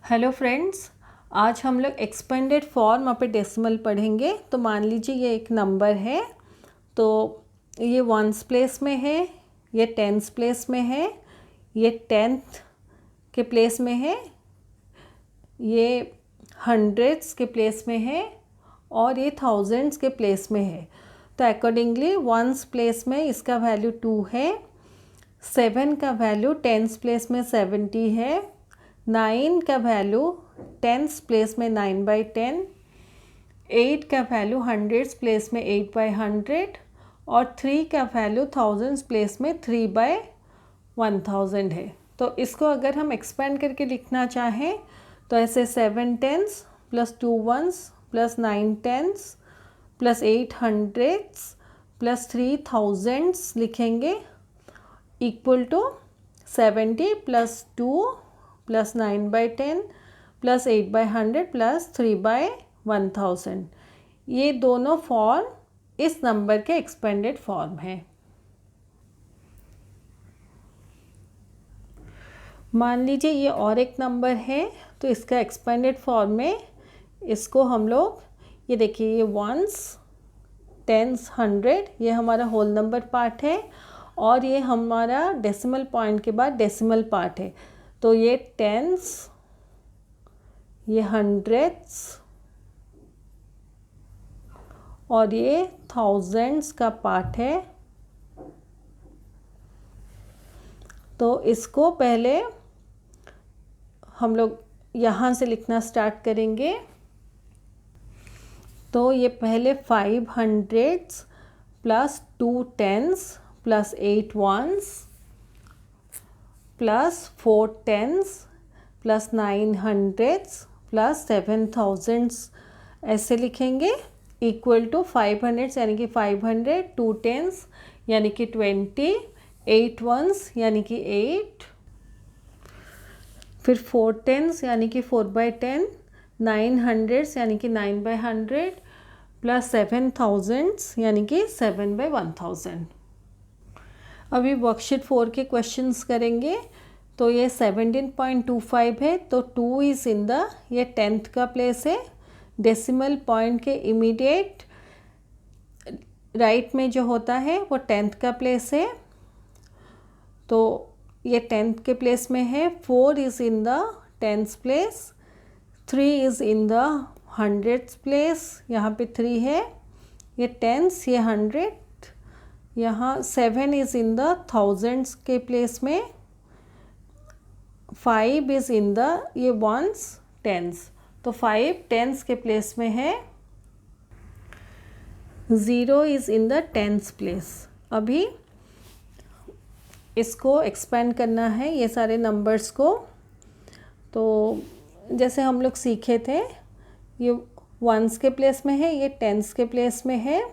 Hello friends, आज हम लोग एक्सपेंडेड फॉर्म पे डेसिमल पढ़ेंगे। तो मान लीजिए ये एक नंबर है, तो ये वंस प्लेस में है, ये टेंस प्लेस में है, ये टेंथ के प्लेस में है, ये हंड्रेड्स के प्लेस में है और ये थाउजेंड्स के प्लेस में है। तो अकॉर्डिंगली वंस प्लेस में इसका वैल्यू 2 है, 7 का वैल्यू टेंस प्लेस में 70 है, 9 का वैल्यू टेंस प्लेस में 9/10, 8 का वैल्यू हंड्रेड्स प्लेस में 8/100 और 3 का वैल्यू थाउजेंड्स प्लेस में 3/1000 है। तो इसको अगर हम एक्सपेंड करके लिखना चाहें तो ऐसे 7 tens plus 2 ones plus 9 tens plus 8 hundreds plus 3 thousands लिखेंगे equal to 70 plus 2 plus 9/10 plus 8/100 plus 3/1000। ये दोनों फॉर्म इस नंबर के एक्सपेंडेड फॉर्म है। मान लीजिए ये और एक नंबर है, तो इसका एक्सपेंडेड फॉर्म में इसको हम लोग ये देखिए, ये वंस टेंस 100 ये हमारा होल नंबर पार्ट है और ये हमारा डेसिमल पॉइंट के बाद डेसिमल पार्ट है। तो ये टेंस, ये हंड्रेड्स और ये थाउजेंड्स का पार्ट है। तो इसको पहले हम लोग यहाँ से लिखना स्टार्ट करेंगे। तो ये पहले 5 hundreds plus 2 tense plus 8 ones plus 4 tens plus 9 hundreds plus 7 thousands ऐसे लिखेंगे इक्वल टू 500 यानी कि 500, 2 टेंस यानी कि 20, 8 वंस यानी कि 8, फिर 4 टेंस यानी कि 4/10, 9 हंड्रेड्स यानी कि 9/100 प्लस 7 थाउजेंड्स यानी कि 7/1000। अभी वर्कशीट 4 के क्वेश्चंस करेंगे। तो ये 17.25 है, तो 2 इज़ इन द, ये टेंथ का प्लेस है, डेसिमल पॉइंट के इमीडिएट राइट में जो होता है वो टेंथ का प्लेस है। तो ये टेंथ के प्लेस में है। 4 is in the tenth place, 3 is in the hundreds place, यहाँ पे 3 है, ये टेंस, ये 100, यहाँ 7 इज़ इन द थाउजेंड्स के प्लेस में, 5 इज़ इन द, ये वंस टेंस, तो 5 टेंस के प्लेस में है, 0 is in the tens place. अभी इसको एक्सपेंड करना है ये सारे नंबर्स को। तो जैसे हम लोग सीखे थे, ये वंस के प्लेस में है, ये टेंस के प्लेस में है।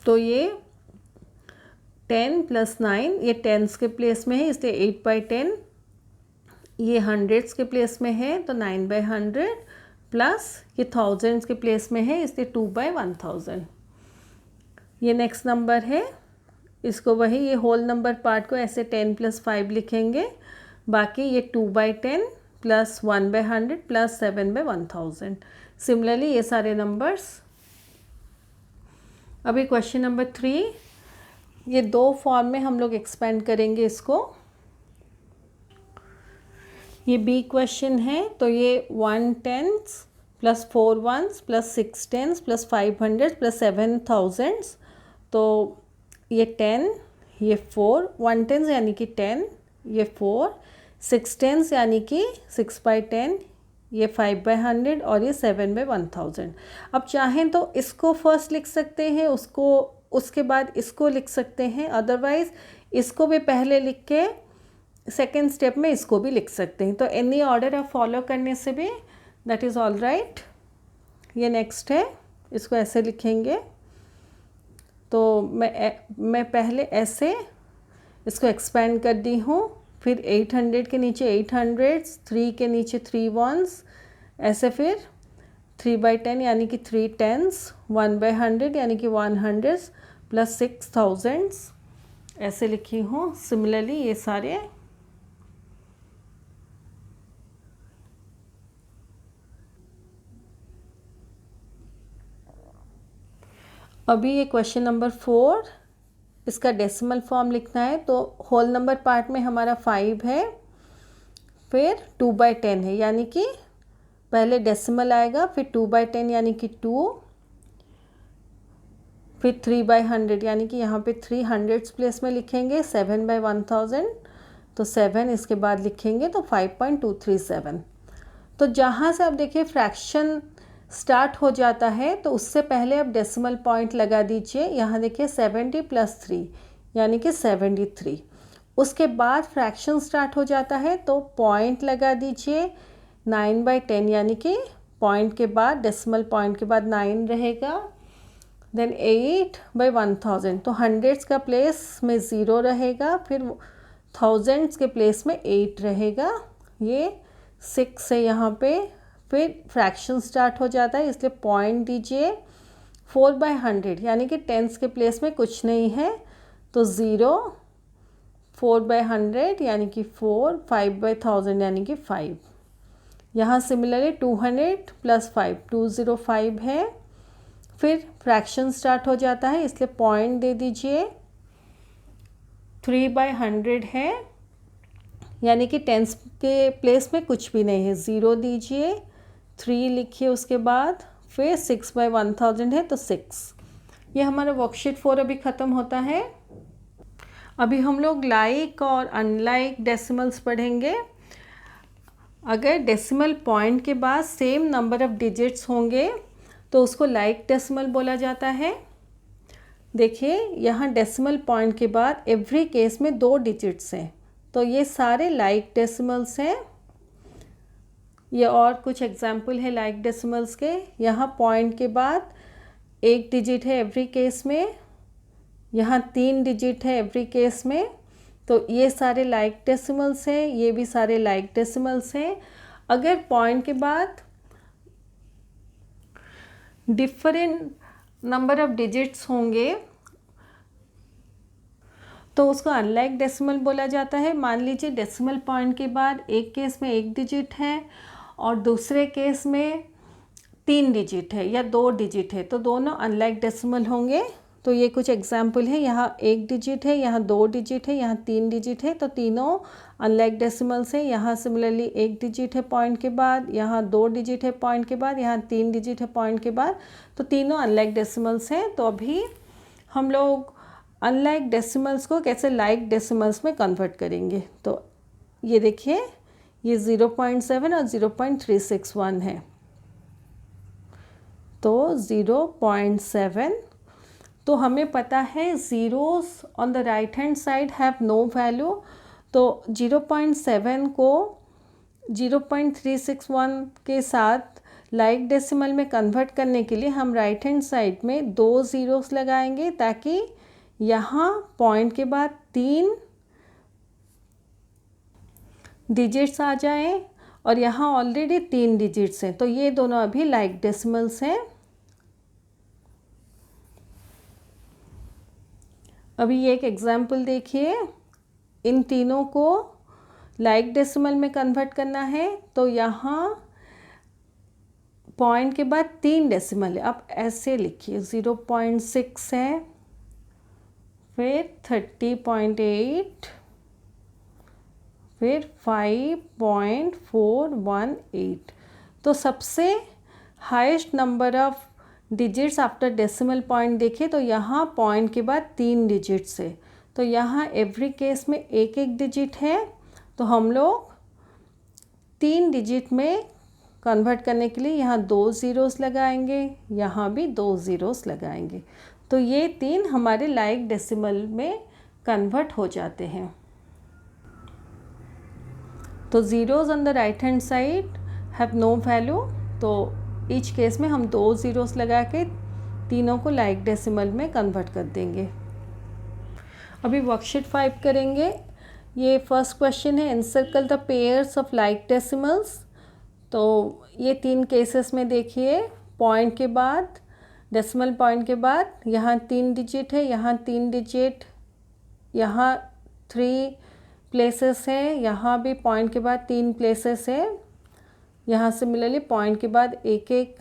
तो ये 10 प्लस 9 ये टेंस के प्लेस में है, इसलिए 8/10, ये हंड्रेड्स के प्लेस में है तो 9/100 प्लस ये थाउजेंड्स के प्लेस में है इसलिए 2/1000। ये नेक्स्ट नंबर है, इसको वही ये होल नंबर पार्ट को ऐसे 10 प्लस 5 लिखेंगे, बाकी ये 2/10 प्लस 1/100 प्लस 7/1000। सिमिलरली ये सारे नंबर्स। अभी क्वेश्चन नंबर 3, ये 2 फॉर्म में हम लोग एक्सपेंड करेंगे इसको। ये बी क्वेश्चन है, तो ये 1 tens plus 4 ones plus 6 tens plus 500 plus 7 thousands. तो ये 10, ये 4, 1 टेंस यानी कि 10, ये 4, 6 टेंस यानी कि 6/10, ये 5/100 और ये 7/1000। अब चाहें तो इसको फर्स्ट लिख सकते हैं, उसको उसके बाद इसको लिख सकते हैं, अदरवाइज़ इसको भी पहले लिख के सेकेंड स्टेप में इसको भी लिख सकते हैं। तो एनी ऑर्डर आप फॉलो करने से भी दैट इज़ ऑल राइट। ये नेक्स्ट है, इसको ऐसे लिखेंगे। तो मैं पहले ऐसे इसको एक्सपेंड कर दी हूँ, फिर 800 के नीचे 800, 3 के नीचे 3 वंस, ऐसे फिर 3/10 यानी कि 3 टेंस, 1/100 यानी कि 100 प्लस 6 थाउजेंड्स ऐसे लिखी हूँ। सिमिलरली ये सारे अभी ये क्वेश्चन नंबर 4, इसका डेसिमल फॉर्म लिखना है। तो होल नंबर पार्ट में हमारा 5 है, फिर 2/10 है, यानी कि पहले डेसिमल आएगा, फिर 2/10 यानी कि 2, फिर 3/100 यानी कि यहाँ पे 300 प्लेस में लिखेंगे, 7/1000 तो 7 इसके बाद लिखेंगे तो 5.237। तो जहाँ से आप देखिए फ्रैक्शन स्टार्ट हो जाता है तो उससे पहले आप डेसिमल पॉइंट लगा दीजिए। यहाँ देखिए 70 + 3 यानी कि 73। उसके बाद फ्रैक्शन स्टार्ट हो जाता है तो पॉइंट लगा दीजिए 9/10 यानी कि पॉइंट के बाद, डेसिमल पॉइंट के बाद 9 रहेगा। देन 8/1000 तो हंड्रेड्स का प्लेस में 0 रहेगा, फिर थाउजेंड्स के प्लेस में 8 रहेगा। ये 6 है यहाँ पे, फिर फ्रैक्शन स्टार्ट हो जाता है इसलिए पॉइंट दीजिए 4/100 यानी कि टेंस के प्लेस में कुछ नहीं है तो 0, 4/100 यानी कि 4, 5/1000 यानी कि 5। यहाँ सिमिलरली 200 + 5 205 है, फिर फ्रैक्शन स्टार्ट हो जाता है इसलिए पॉइंट दे दीजिए 3/100 है, यानी कि टेंस के प्लेस में कुछ भी नहीं है, 0 दीजिए, 3 लिखिए उसके बाद, फिर 6/1000 है तो 6। ये हमारा वर्कशीट 4 अभी ख़त्म होता है। अभी हम लोग लाइक और अनलाइक डेसिमल्स पढ़ेंगे। अगर डेसिमल पॉइंट के बाद सेम नंबर ऑफ डिजिट्स होंगे तो उसको लाइक डेसिमल बोला जाता है। देखिए यहाँ डेसिमल पॉइंट के बाद एवरी केस में 2 डिजिट्स हैं तो ये सारे लाइक डेसिमल्स हैं। ये और कुछ एग्जाम्पल है लाइक डेसिमल्स के। यहाँ पॉइंट के बाद 1 डिजिट है एवरी केस में, यहाँ 3 डिजिट है एवरी केस में, तो ये सारे लाइक डेसिमल्स हैं, ये भी सारे लाइक डेसिमल्स हैं। अगर पॉइंट के बाद डिफरेंट नंबर ऑफ डिजिट्स होंगे तो उसको अनलाइक डेसिमल बोला जाता है। मान लीजिए डेसिमल पॉइंट के बाद एक केस में 1 डिजिट है और दूसरे केस में 3 डिजिट है या 2 डिजिट है तो दोनों अनलाइक डेसिमल होंगे। तो ये कुछ एग्जाम्पल है, यहाँ 1 डिजिट है, यहाँ 2 डिजिट है, यहाँ 3 डिजिट है तो तीनों अनलाइक डेसिमल्स हैं। यहाँ सिमिलरली 1 डिजिट है पॉइंट के बाद, यहाँ 2 डिजिट है पॉइंट के बाद, यहाँ 3 डिजिट है पॉइंट के बाद, तो तीनों अनलाइक डेसिमल्स हैं। तो अभी हम लोग अनलाइक डेसिमल्स को कैसे लाइक डेसिमल्स में कन्वर्ट करेंगे। तो ये देखिए ये 0.7 और 0.361 है। तो 0.7 तो हमें पता है zeros on the right hand side have no value, तो 0.7 को 0.361 के साथ लाइक डेसिमल में कन्वर्ट करने के लिए हम राइट हैंड साइड में 2 ज़ीरोस लगाएंगे ताकि यहाँ पॉइंट के बाद 3 डिजिट्स आ जाएं और यहाँ ऑलरेडी 3 डिजिट्स हैं तो ये दोनों अभी लाइक डेसिमल्स हैं। अभी ये एक एग्जाम्पल देखिए, इन तीनों को लाइक डेसिमल में कन्वर्ट करना है तो यहाँ पॉइंट के बाद 3 डेसिमल है, आप ऐसे लिखिए 0.6 है, फिर 30.8, फिर 5.418। तो सबसे highest number of digits after decimal point देखें तो यहाँ पॉइंट के बाद 3 डिजिट्स है तो यहाँ एवरी केस में एक एक डिजिट है तो हम लोग 3 डिजिट में कन्वर्ट करने के लिए यहाँ 2 ज़ीरोस लगाएंगे, यहाँ भी 2 ज़ीरोस लगाएंगे तो ये 3 हमारे लाइक डेसिमल में कन्वर्ट हो जाते हैं। तो zeros on the right hand side have no value, तो ईच केस में हम 2 ज़ीरोस लगा के तीनों को लाइक डेसिमल में कन्वर्ट कर देंगे। अभी वर्कशीट 5 करेंगे। ये फर्स्ट क्वेश्चन है, encircle the pairs of like decimals. तो ये 3 केसेस में देखिए, पॉइंट के बाद डेसिमल पॉइंट के बाद यहाँ 3 डिजिट है, यहाँ 3 डिजिट, यहाँ 3 प्लेसेस है, यहाँ भी पॉइंट के बाद 3 प्लेसेस है, यहाँ सिमिलरली पॉइंट के बाद एक एक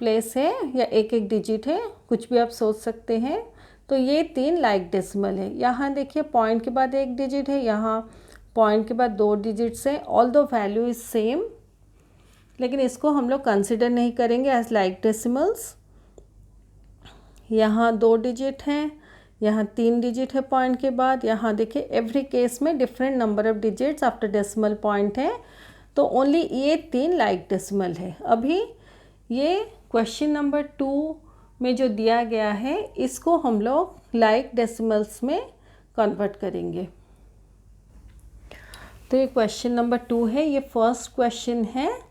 प्लेस है या एक एक डिजिट है, कुछ भी आप सोच सकते हैं। तो ये 3 लाइक डेसिमल है। यहाँ देखिए पॉइंट के बाद एक डिजिट है, यहाँ पॉइंट के बाद 2 डिजिट्स हैं। All the value is same, लेकिन इसको हम लोग कंसिडर नहीं करेंगे एज लाइक डेसिमल्स। यहाँ 2 डिजिट हैं, यहाँ 3 डिजिट है पॉइंट के बाद। यहाँ देखिए एवरी केस में different number of digits after decimal point है। तो ओनली ये 3 लाइक डेसिमल है। अभी ये क्वेश्चन नंबर 2 में जो दिया गया है इसको हम लोग लाइक डेसिमल्स में कन्वर्ट करेंगे। तो ये क्वेश्चन नंबर 2 है, ये फर्स्ट क्वेश्चन है।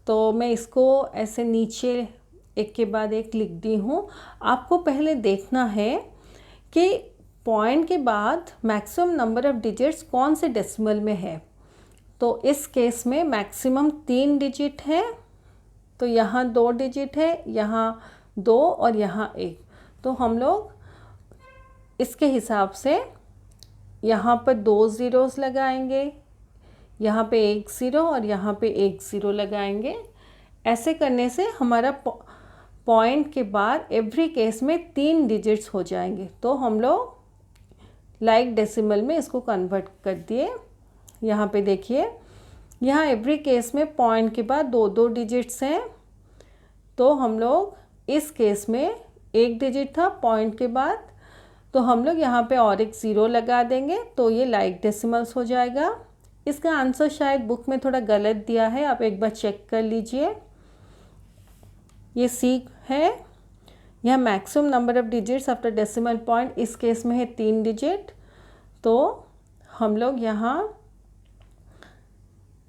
तो मैं इसको ऐसे नीचे एक के बाद एक लिख दी हूँ। आपको पहले देखना है कि पॉइंट के बाद मैक्सिमम नंबर ऑफ डिजिट्स कौन से डेसिमल में है। तो इस केस में मैक्सिमम 3 डिजिट है, तो यहाँ 2 डिजिट है, यहाँ 2 और यहाँ 1। तो हम लोग इसके हिसाब से यहाँ पर 2 ज़ीरोज़ लगाएंगे, यहाँ पे 1 ज़ीरो और यहाँ पे 1 ज़ीरो लगाएंगे। ऐसे करने से हमारा पॉइंट के बाद एवरी केस में 3 डिजिट्स हो जाएंगे। तो हम लोग लाइक डेसिमल में इसको कन्वर्ट कर दिए। यहाँ पे देखिए, यहाँ एवरी केस में पॉइंट के बाद 2 डिजिट्स हैं। तो हम लोग इस केस में 1 डिजिट था पॉइंट के बाद, तो हम लोग यहाँ पे और 1 ज़ीरो लगा देंगे, तो ये लाइक डेसिमल्स हो जाएगा। इसका आंसर शायद बुक में थोड़ा गलत दिया है, आप एक बार चेक कर लीजिए। ये सी है, यह maximum number of digits after decimal point, इस केस में है 3 डिजिट। तो हम लोग यहाँ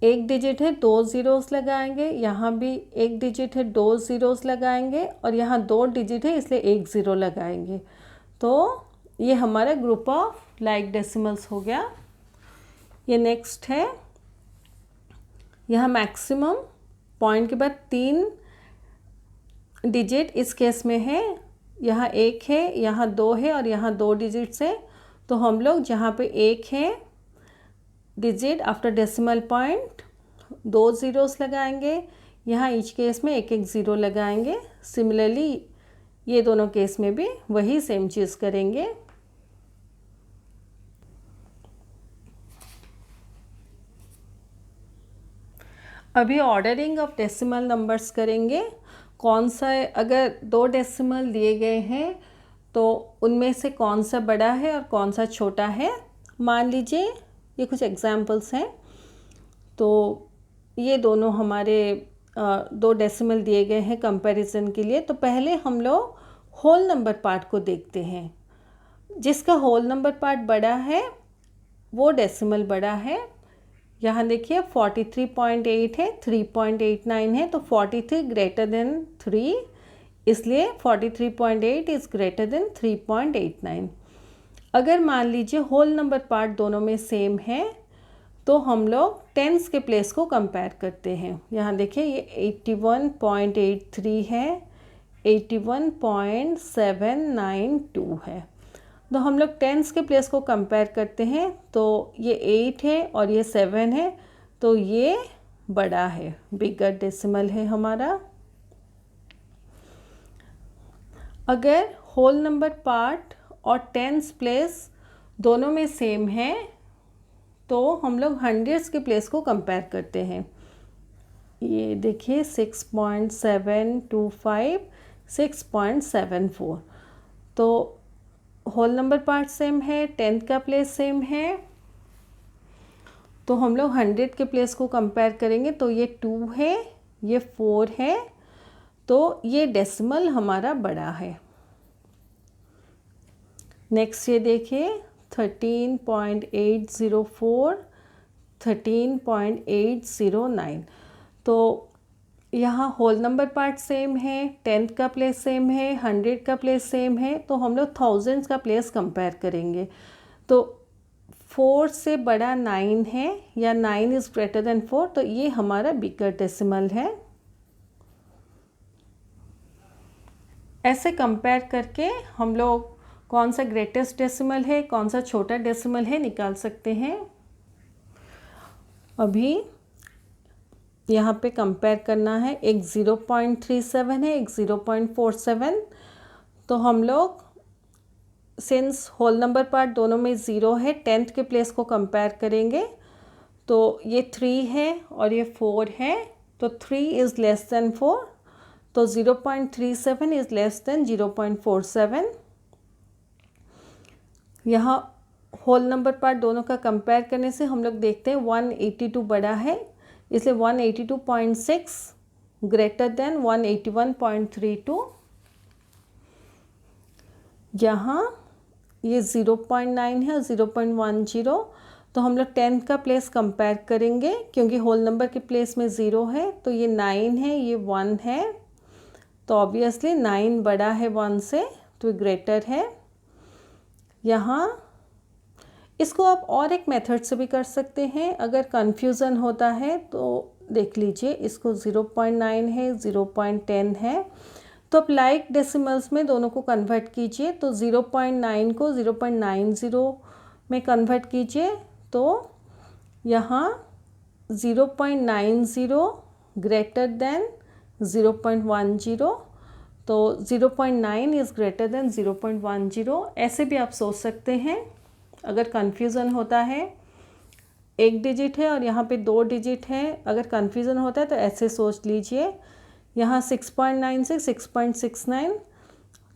1 डिजिट है 2 ज़ीरोज़ लगाएंगे, यहाँ भी 1 डिजिट है 2 ज़ीरोज़ लगाएंगे और यहाँ 2 डिजिट है इसलिए 1 ज़ीरो लगाएंगे। तो ये हमारा ग्रुप ऑफ लाइक डेसिमल्स हो गया। ये नेक्स्ट है, यहाँ मैक्सिमम पॉइंट के बाद 3 डिजिट इस केस में है, यहाँ 1 है, यहाँ 2 है और यहाँ 2 डिजिट्स है। तो हम लोग जहाँ पे 1 है digit after decimal point 2 zeros लगाएंगे, यहाँ ईच केस में 1 ज़ीरो लगाएंगे। सिमिलरली ये दोनों केस में भी वही सेम चीज़ करेंगे। अभी ऑर्डरिंग ऑफ डेसिमल नंबर्स करेंगे। कौन सा, अगर 2 डेसिमल दिए गए हैं तो उनमें से कौन सा बड़ा है और कौन सा छोटा है। मान लीजिए ये कुछ एग्जाम्पल्स हैं। तो ये दोनों हमारे 2 डेसिमल दिए गए हैं कंपैरिजन के लिए। तो पहले हम लोग होल नंबर पार्ट को देखते हैं। जिसका होल नंबर पार्ट बड़ा है वो डेसिमल बड़ा है। यहाँ देखिए 43.8 है, 3.89 है, तो 43 ग्रेटर देन 3, इसलिए 43.8 इज़ ग्रेटर देन 3.89। अगर मान लीजिए होल नंबर पार्ट दोनों में सेम है तो हम लोग टेंस के प्लेस को कंपेयर करते हैं। यहाँ देखिए ये 81.83 है, 81.792 है। तो हम लोग टेंस के प्लेस को कंपेयर करते हैं। तो ये 8 है और ये 7 है, तो ये बड़ा है, बिगर डेसिमल है हमारा। अगर होल नंबर पार्ट और टेंस प्लेस दोनों में सेम है तो हम लोग हंड्रेड्स के प्लेस को कंपेयर करते हैं। ये देखिए 6.725, 6.74, तो होल नंबर पार्ट सेम है, टेंथ का प्लेस सेम है, तो हम लोग 100 के प्लेस को कंपेयर करेंगे। तो ये 2 है, ये 4 है, तो ये डेसिमल हमारा बड़ा है। नेक्स्ट ये देखिए 13.804, 13.809, तो यहाँ होल नंबर पार्ट सेम है, टेंथ का प्लेस सेम है, 100 का प्लेस सेम है, तो हम लोग थाउजेंड्स का प्लेस कंपेयर करेंगे। तो 4 से बड़ा 9 है या 9 इज़ ग्रेटर देन 4, तो ये हमारा बिगर डेसिमल है। ऐसे कंपेयर करके हम लोग कौन सा ग्रेटेस्ट डेसिमल है, कौन सा छोटा डेसिमल है निकाल सकते हैं। अभी यहाँ पे कंपेयर करना है, एक 0.37 है, एक 0.47। तो हम लोग सिंस होल नंबर पार्ट दोनों में 0 है, 10th के प्लेस को कंपेयर करेंगे। तो ये 3 है और ये 4 है, तो 3 इज़ लेस देन 4, तो 0.37 इज़ लेस देन 0.47। यहाँ होल नंबर पार्ट दोनों का कंपेयर करने से हम लोग देखते हैं 182 बड़ा है, इसलिए 182.6 ग्रेटर देन 181.32। यहाँ ये 0.9 है और 0.10, तो हम लोग 10th का प्लेस कंपेयर करेंगे, क्योंकि होल नंबर के प्लेस में 0 है, तो ये 9 है, ये 1 है, तो ऑब्वियसली 9 बड़ा है 1 से, तो ग्रेटर है। यहाँ इसको आप और एक मेथड से भी कर सकते हैं, अगर कन्फ्यूज़न होता है तो देख लीजिए, इसको 0.9 है, 0.10 है, तो आप लाइक डेसिमल्स में दोनों को कन्वर्ट कीजिए। तो 0.9 को 0.90 में कन्वर्ट कीजिए, तो यहाँ 0.90 ग्रेटर देन 0.10, तो 0.9 इज़ ग्रेटर देन 0.10। ऐसे भी आप सोच सकते हैं। अगर कन्फ्यूज़न होता है, एक डिजिट है और यहाँ पे 2 डिजिट है, अगर कन्फ्यूज़न होता है तो ऐसे सोच लीजिए। यहाँ 6.96, 6.69,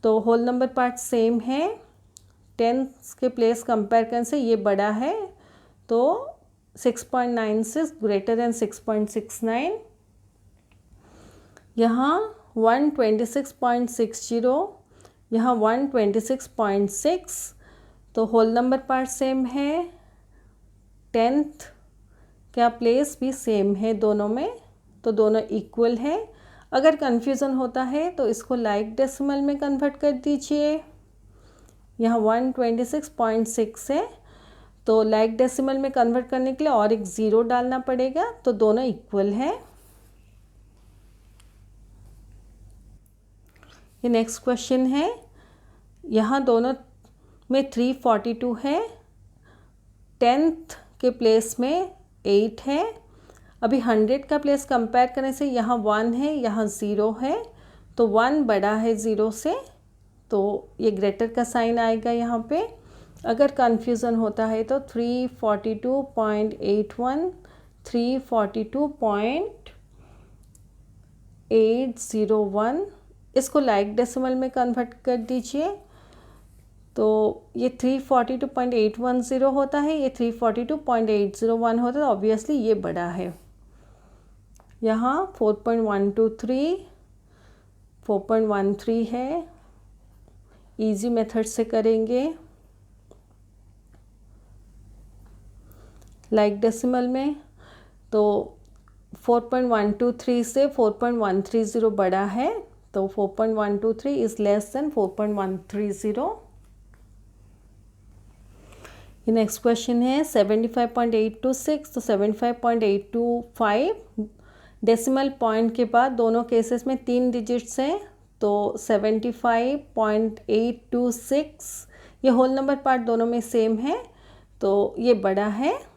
तो होल नंबर पार्ट सेम है, 10 के प्लेस कंपेयर करने से ये बड़ा है, तो 6.96 ग्रेटर देन 6.69। यहाँ 126.60, यहाँ 126.6, तो होल नंबर पार्ट सेम है, 10th का प्लेस भी सेम है दोनों में, तो दोनों इक्वल है। अगर कन्फ्यूज़न होता है तो इसको लाइक डेसिमल में कन्वर्ट कर दीजिए। यहाँ 126.6 है, तो लाइक डेसिमल में कन्वर्ट करने के लिए और एक 0 डालना पड़ेगा, तो दोनों इक्वल है। ये नेक्स्ट क्वेश्चन है, यहाँ दोनों में 342 है, 10th के प्लेस में 8 है। अभी 100 का प्लेस कंपेयर करने से यहाँ 1 है, यहाँ 0 है, तो 1 बड़ा है 0 से, तो ये ग्रेटर का साइन आएगा यहाँ पे। अगर कन्फ्यूज़न होता है तो 342.81, 342.801, इसको लाइक डेसिमल में कन्वर्ट कर दीजिए। तो ये 342.810 होता है, ये 342.801 होता है, तो ऑब्वियसली ये बड़ा है। यहाँ 4.123, 4.13 है, इजी मेथड से करेंगे लाइक डेसिमल में, तो 4.123 से 4.130 बड़ा है, तो 4.123 इज़ लेस देन 4.130। ये नेक्स्ट क्वेश्चन है 75.826, तो 75.825 डेसिमल पॉइंट के बाद दोनों केसेस में 3 डिजिट्स हैं, तो 75.826, ये होल नंबर पार्ट दोनों में सेम है, तो ये बड़ा है।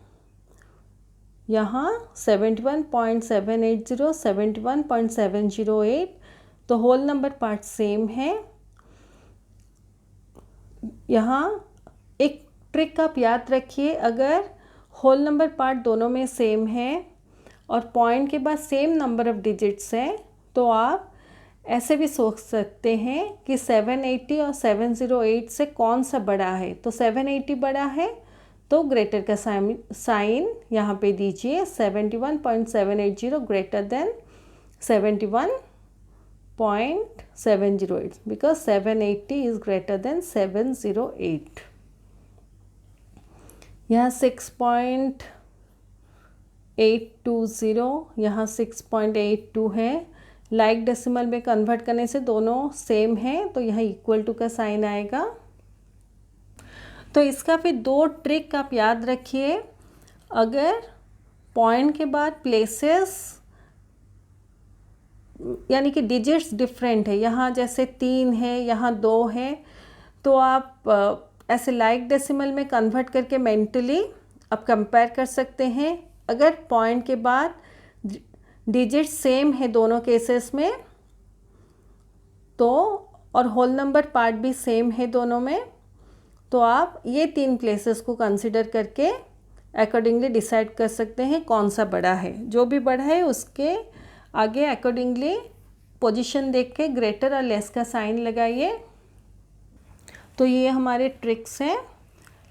यहाँ 71.780, 71.708, तो होल नंबर पार्ट सेम है। यहाँ एक ट्रिक आप याद रखिए, अगर होल नंबर पार्ट दोनों में सेम है और पॉइंट के बाद सेम नंबर ऑफ डिजिट्स हैं, तो आप ऐसे भी सोच सकते हैं कि 780 और 708 से कौन सा बड़ा है, तो 780 बड़ा है, तो ग्रेटर का साइन यहाँ पे दीजिए, 71.780 greater than 71.708, because 780 is greater than 708। यहाँ 6.820, यहाँ 6.82 है, लाइक डेसिमल में कन्वर्ट करने से दोनों सेम है, तो यहाँ इक्वल टू का साइन आएगा। तो इसका फिर 2 ट्रिक आप याद रखिए। अगर पॉइंट के बाद प्लेसेस यानी कि डिजिट्स डिफरेंट है, यहाँ जैसे 3 है, यहाँ 2 है, तो आप ऐसे लाइक डेसिमल में कन्वर्ट करके मेंटली आप कंपेयर कर सकते हैं। अगर पॉइंट के बाद डिजिट सेम है दोनों केसेस में, तो और होल नंबर पार्ट भी सेम है दोनों में, तो आप ये 3 प्लेसेस को कंसिडर करके अकॉर्डिंगली डिसाइड कर सकते हैं कौन सा बड़ा है। जो भी बड़ा है उसके आगे अकॉर्डिंगली पोजीशन देख के ग्रेटर और लेस का साइन लगाइए। तो ये हमारे ट्रिक्स हैं,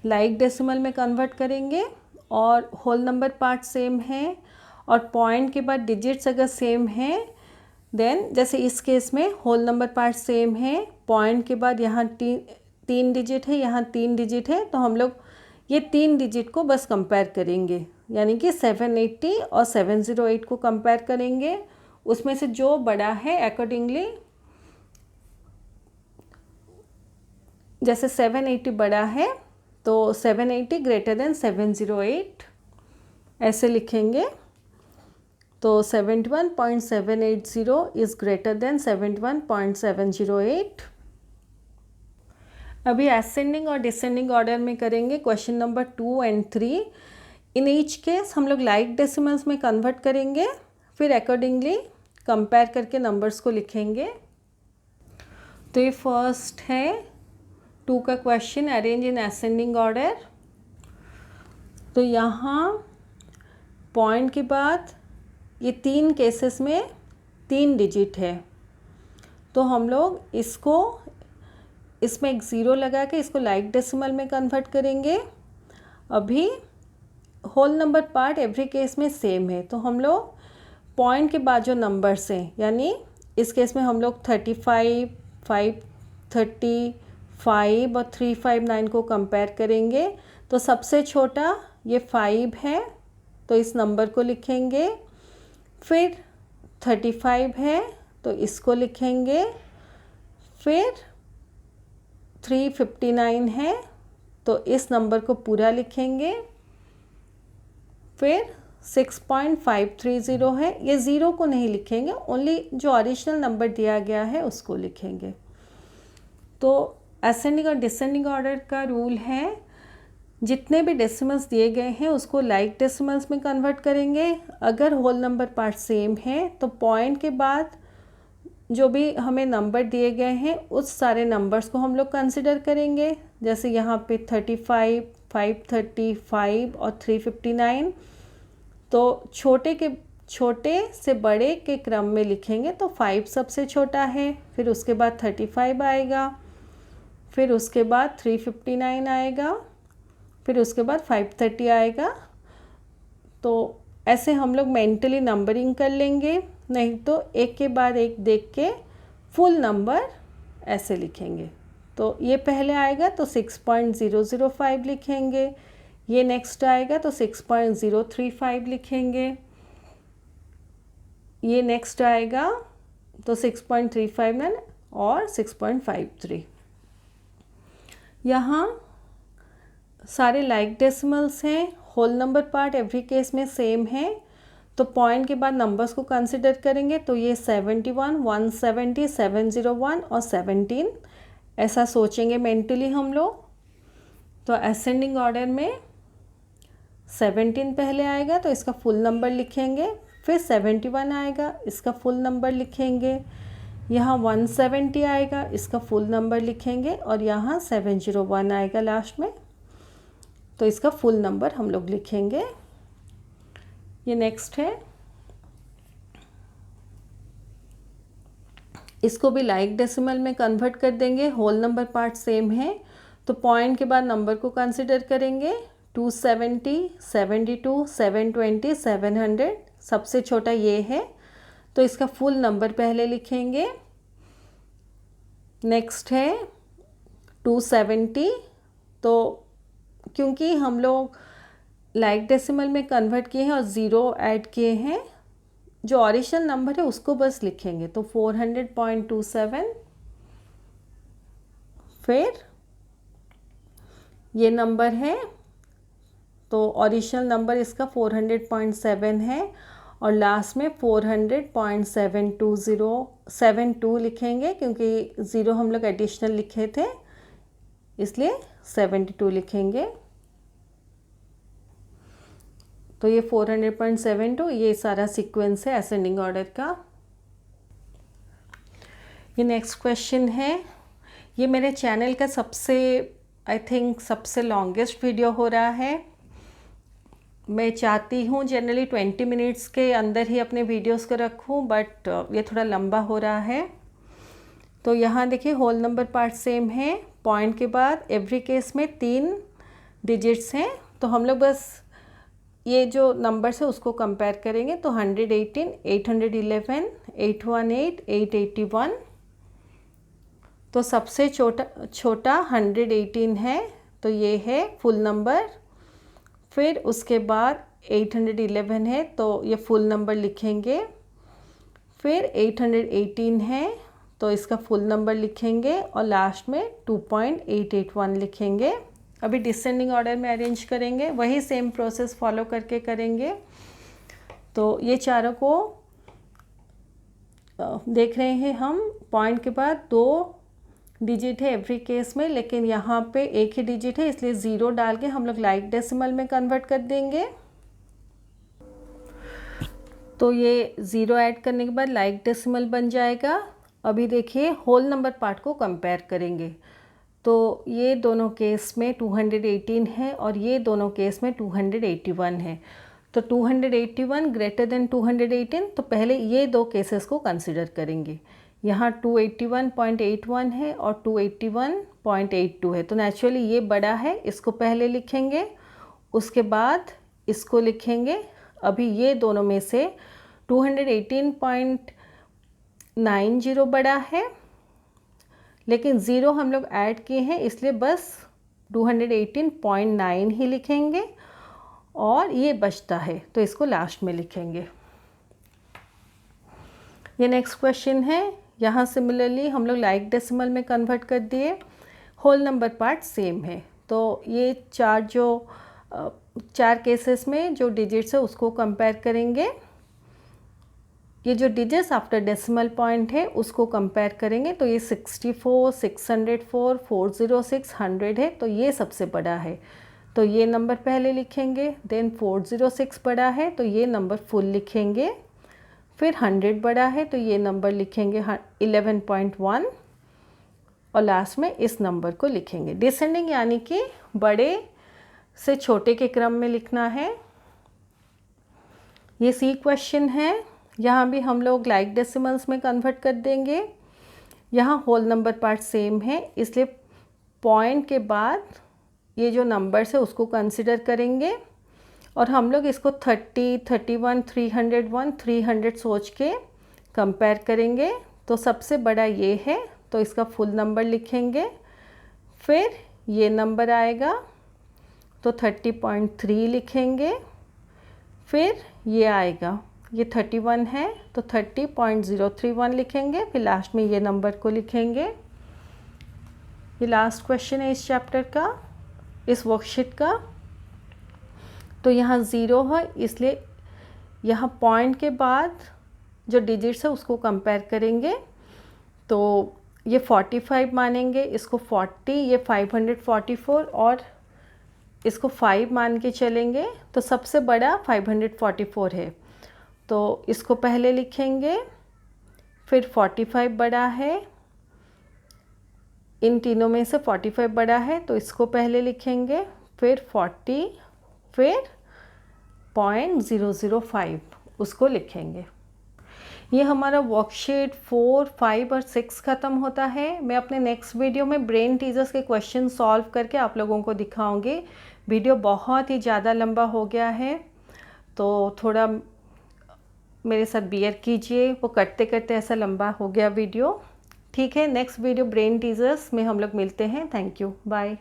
लाइक डेसिमल में कन्वर्ट करेंगे और होल नंबर पार्ट सेम है और पॉइंट के बाद डिजिट्स अगर सेम है देन जैसे इस केस में होल नंबर पार्ट सेम है, पॉइंट के बाद यहाँ 3 डिजिट है, यहाँ 3 डिजिट है, तो हम लोग ये 3 डिजिट को बस कंपेयर करेंगे, यानी कि 780 और 708 को कंपेयर करेंगे। उसमें से जो बड़ा है अकॉर्डिंगली, जैसे 780 बड़ा है तो 780 ग्रेटर देन 708 ऐसे लिखेंगे। तो 71.780 इज़ ग्रेटर देन 71.708। अभी असेंडिंग और डिसेंडिंग ऑर्डर में करेंगे question number 2 and 3। In each case हम लोग लाइक डेसिमल्स में कन्वर्ट करेंगे, फिर अकॉर्डिंगली कंपेयर करके नंबर्स को लिखेंगे। तो ये फर्स्ट है 2 का question, arrange in ascending order. तो यहाँ पॉइंट के बाद ये 3 केसेस में 3 डिजिट है, तो हम लोग इसको इसमें एक ज़ीरो लगा के इसको लाइक डेसिमल में कन्वर्ट करेंगे। अभी whole number part every case में सेम है, तो हम लोग पॉइंट के बाद जो नंबर्स हैं, यानी इस केस में हम लोग 35, 535 और 359 को कंपेयर करेंगे। तो सबसे छोटा ये 5 है, तो इस नंबर को लिखेंगे। फिर 35 है तो इसको लिखेंगे। फिर 359 है तो इस नंबर को पूरा लिखेंगे। फिर 6.530 है, ये ज़ीरो को नहीं लिखेंगे, ओनली जो ओरिजिनल नंबर दिया गया है उसको लिखेंगे। तो असेंडिंग और डिसेंडिंग ऑर्डर का रूल है, जितने भी डेसिमल्स दिए गए हैं उसको लाइक डेसिमल्स में कन्वर्ट करेंगे। अगर होल नंबर पार्ट सेम है तो पॉइंट के बाद जो भी हमें नंबर दिए गए हैं उस सारे नंबर्स को हम लोग कंसिडर करेंगे। जैसे यहाँ पे 35, 535 और 359, तो छोटे से बड़े के क्रम में लिखेंगे। तो 5 सबसे छोटा है, फिर उसके बाद 35 आएगा, फिर उसके बाद 359 आएगा, फिर उसके बाद 530 आएगा। तो ऐसे हम लोग मेंटली नंबरिंग कर लेंगे, नहीं तो एक के बाद एक देख के फुल नंबर ऐसे लिखेंगे। तो ये पहले आएगा तो 6.005 लिखेंगे, ये नेक्स्ट आएगा तो 6.035 लिखेंगे, ये नेक्स्ट आएगा तो 6.359 और 6.53। यहाँ सारे लाइक डेसिमल्स हैं, whole number part every case में सेम है, तो पॉइंट के बाद नंबर्स को कंसिडर करेंगे। तो ये 71, 170, 701 और 17 ऐसा सोचेंगे मेंटली हम लोग। तो असेंडिंग ऑर्डर में 17 पहले आएगा तो इसका फुल नंबर लिखेंगे, फिर 71 आएगा, इसका फुल नंबर लिखेंगे, यहाँ 170 आएगा, इसका फुल नंबर लिखेंगे, और यहाँ 701 आएगा लास्ट में, तो इसका फुल नंबर हम लोग लिखेंगे। ये नेक्स्ट है, इसको भी लाइक डेसिमल में कन्वर्ट कर देंगे। होल नंबर पार्ट सेम है, तो पॉइंट के बाद नंबर को कंसिडर करेंगे। 270, 72, 720, 700 सबसे छोटा ये है, तो इसका फुल नंबर पहले लिखेंगे। नेक्स्ट है 270, तो क्योंकि हम लोग लाइक डेसिमल में कन्वर्ट किए हैं और ज़ीरो ऐड किए हैं, जो ओरिजिनल नंबर है उसको बस लिखेंगे। तो 400.27, फिर ये नंबर है, तो ओरिजिनल नंबर इसका 400.7 है, और लास्ट में 400.72072 लिखेंगे, क्योंकि ज़ीरो हम लोग एडिशनल लिखे थे इसलिए 72 लिखेंगे। तो ये 400.72 ये सारा सीक्वेंस है असेंडिंग ऑर्डर का। ये नेक्स्ट क्वेश्चन है, ये मेरे चैनल का सबसे आई थिंक सबसे लॉन्गेस्ट वीडियो हो रहा है। मैं चाहती हूँ जनरली 20 मिनट्स के अंदर ही अपने वीडियोस को रखूँ, बट ये थोड़ा लंबा हो रहा है। तो यहाँ देखिए होल नंबर पार्ट सेम है, पॉइंट के बाद एवरी केस में 3 डिजिट्स हैं। तो हम लोग बस ये जो नंबर्स है उसको कंपेयर करेंगे। तो 118, 811, 818, 881। तो सबसे छोटा 118 है, तो ये है फुल नंबर। फिर उसके बाद 811 है, तो ये फुल नंबर लिखेंगे। फिर 818 है, तो इसका फुल नंबर लिखेंगे और लास्ट में 2.881 लिखेंगे। अभी डिसेंडिंग ऑर्डर में अरेंज करेंगे, वही सेम प्रोसेस फॉलो करके करेंगे। तो ये चारों को देख रहे हैं हम, पॉइंट के बाद 2 डिजिट है एवरी केस में, लेकिन यहाँ पे एक ही डिजिट है, इसलिए 0 डाल के हम लोग लाइक डेसिमल में कन्वर्ट कर देंगे। तो ये 0 ऐड करने के बाद लाइक डेसिमल बन जाएगा। अभी देखिए होल नंबर पार्ट को कंपेयर करेंगे। तो ये दोनों केस में 218 है और ये दोनों केस में 281 है। तो 281 ग्रेटर देन 218, तो पहले ये 2 केसेस को कंसिडर करेंगे। यहाँ 281.81 है और 281.82 है, तो नेचुरली ये बड़ा है, इसको पहले लिखेंगे, उसके बाद इसको लिखेंगे। अभी ये दोनों में से 218.90 बड़ा है, लेकिन 0 हम लोग ऐड किए हैं, इसलिए बस 218.9 ही लिखेंगे और ये बचता है तो इसको लास्ट में लिखेंगे। ये नेक्स्ट क्वेश्चन है, यहाँ सिमिलरली हम लोग लाइक डेसिमल में कन्वर्ट कर दिए। होल नंबर पार्ट सेम है। तो ये 4 केसेस में जो डिजिट्स है उसको कंपेयर करेंगे। ये जो डिजिट्स आफ्टर डेसिमल पॉइंट है उसको कंपेयर करेंगे। तो ये 64, 604, 406, 100 है, तो ये सबसे बड़ा है, तो ये नंबर पहले लिखेंगे। देन 406 बड़ा है, तो ये नंबर फुल लिखेंगे। फिर 100 बड़ा है, तो ये नंबर लिखेंगे 11.1 और लास्ट में इस नंबर को लिखेंगे। डिसेंडिंग यानी कि बड़े से छोटे के क्रम में लिखना है। ये सी क्वेश्चन है, यहाँ भी हम लोग लाइक डेसिमल्स में कन्वर्ट कर देंगे। यहाँ होल नंबर पार्ट सेम है, इसलिए पॉइंट के बाद ये जो नंबर्स है उसको कंसिडर करेंगे और हम लोग इसको 30, 31, 301, 300 सोच के कंपेयर करेंगे। तो सबसे बड़ा ये है, तो इसका फुल नंबर लिखेंगे। फिर ये नंबर आएगा तो 30.3 लिखेंगे। फिर ये आएगा, ये 31 है तो 30.031 लिखेंगे। फिर लास्ट में ये नंबर को लिखेंगे। ये लास्ट क्वेश्चन है इस चैप्टर का, इस वर्कशीट का। तो यहाँ 0 है, इसलिए यहाँ पॉइंट के बाद जो डिजिट्स है उसको कंपेयर करेंगे। तो ये 45 मानेंगे, इसको 40, ये 544 और इसको 5 मान के चलेंगे। तो सबसे बड़ा 544 है, तो इसको पहले लिखेंगे। फिर 45 बड़ा है, इन तीनों में से 45 बड़ा है, तो इसको पहले लिखेंगे। फिर 40, फिर 0.005 उसको लिखेंगे। ये हमारा वर्कशीट 4, 5 और 6 ख़त्म होता है। मैं अपने नेक्स्ट वीडियो में ब्रेन टीजर्स के क्वेश्चन सॉल्व करके आप लोगों को दिखाऊंगी। वीडियो बहुत ही ज़्यादा लंबा हो गया है, तो थोड़ा मेरे साथ बियर कीजिए, वो करते करते ऐसा लंबा हो गया वीडियो। ठीक है, नेक्स्ट वीडियो ब्रेन टीजर्स में हम लोग मिलते हैं। Thank you, bye.